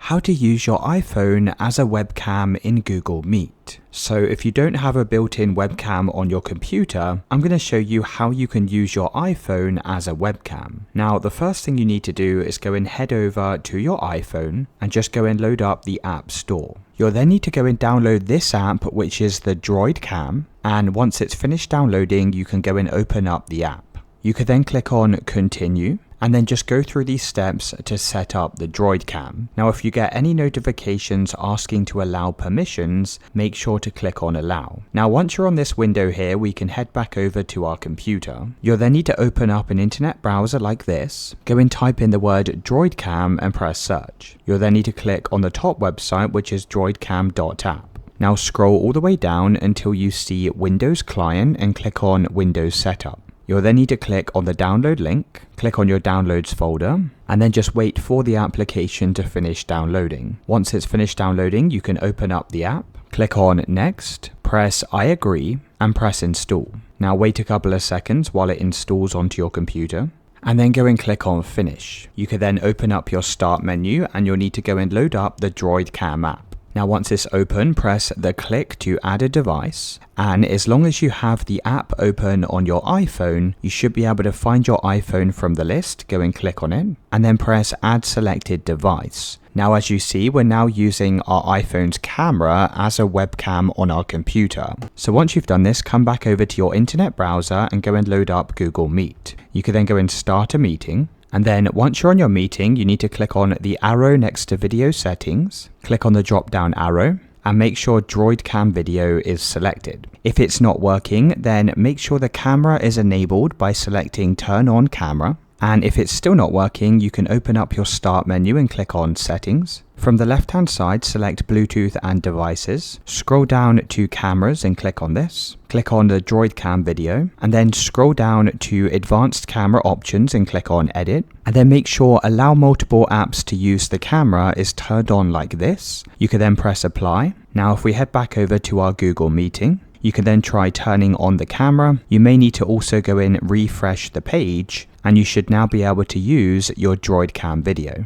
how to use your iPhone as a webcam in Google Meet. So if you don't have a built-in webcam on your computer, I'm going to show you how you can use your iPhone as a webcam. Now, the first thing you need to do is go and head over to your iPhone and just go and load up the App Store. You'll then need to go and download this app, which is the Droid Cam. And once it's finished downloading, you can go and open up the app. You could then click on Continue, and then just go through these steps to set up the Droid Cam. Now, if you get any notifications asking to allow permissions, make sure to click on Allow. Now, once you're on this window here, we can head back over to our computer. You'll then need to open up an internet browser like this, go and type in the word Droid Cam and press search. You'll then need to click on the top website, which is droidcam.app. Now scroll all the way down until you see Windows Client and click on Windows Setup. You'll then need to click on the download link, click on your downloads folder, and then just wait for the application to finish downloading. Once it's finished downloading, you can open up the app, click on Next, press I agree, and press Install. Now wait a couple of seconds while it installs onto your computer, and then go and click on Finish. You can then open up your Start menu, and you'll need to go and load up the Droid Cam app. Now once it's open, press the click to add a device, and as long as you have the app open on your iPhone, you should be able to find your iPhone from the list, go and click on it, and then press add selected device. Now as you see, we're now using our iPhone's camera as a webcam on our computer. So once you've done this, come back over to your internet browser and go and load up Google Meet. You can then go and start a meeting. And then once you're on your meeting, you need to click on the arrow next to video settings, click on the drop down arrow, and make sure Droid Cam video is selected. If it's not working, then make sure the camera is enabled by selecting turn on camera. And if it's still not working, you can open up your Start menu and click on Settings. From the left-hand side, select Bluetooth and Devices. Scroll down to Cameras and click on this. Click on the Droid Cam video, and then scroll down to Advanced Camera Options and click on Edit. And then make sure Allow Multiple Apps to Use the Camera is turned on like this. You can then press Apply. Now, if we head back over to our Google meeting, you can then try turning on the camera. You may need to also go in, refresh the page, and you should now be able to use your Droid Cam video.